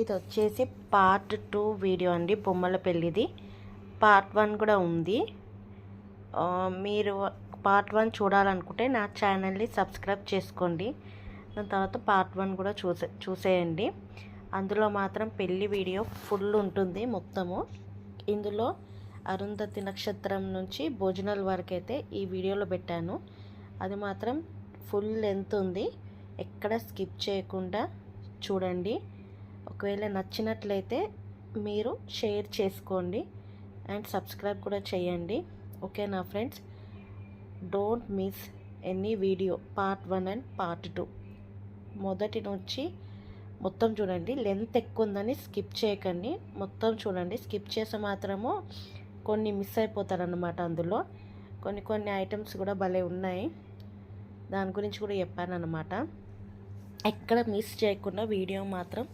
ఇది వచ్చేసి part 2 video అండి. బొమ్మల పెళ్ళిది పార్ట్ 1 కూడా ఉంది. మీరు పార్ట్ 1 చూడాలనుకుంటే నా ఛానల్ని సబ్స్క్రైబ్ చేసుకోండి. దాని తర్వాత పార్ట్ 1 కూడా చూసేయండి. అందులో మాత్రం పెళ్ళి వీడియో ఫుల్ ఉంటుంది మొత్తము. ఇందులో అరుంధతి నక్షత్రం నుంచి భోజనాల వరకు అయితే ఈ వీడియోలో పెట్టాను. అది మాత్రం ఫుల్ లెంత్ ఉంది. ఎక్కడ స్కిప్ చేయకుండా చూడండి. ఒకవేళ నచ్చినట్లయితే మీరు షేర్ చేసుకోండి అండ్ సబ్స్క్రైబ్ కూడా చేయండి. ఓకేనా friends? Don't miss any video part 1 and part 2 మొదటి నుంచి మొత్తం చూడండి. లెంత్ ఎక్కువ ఉందని స్కిప్ చేయకండి, మొత్తం చూడండి. స్కిప్ చేస్తే మాత్రము కొన్ని మిస్ అయిపోతారన్నమాట. అందులో కొన్ని ఐటమ్స్ కూడా భలే ఉన్నాయి. దాని గురించి కూడా చెప్పాను అన్నమాట. ఎక్కడ మిస్ చేయకుండా వీడియో మాత్రం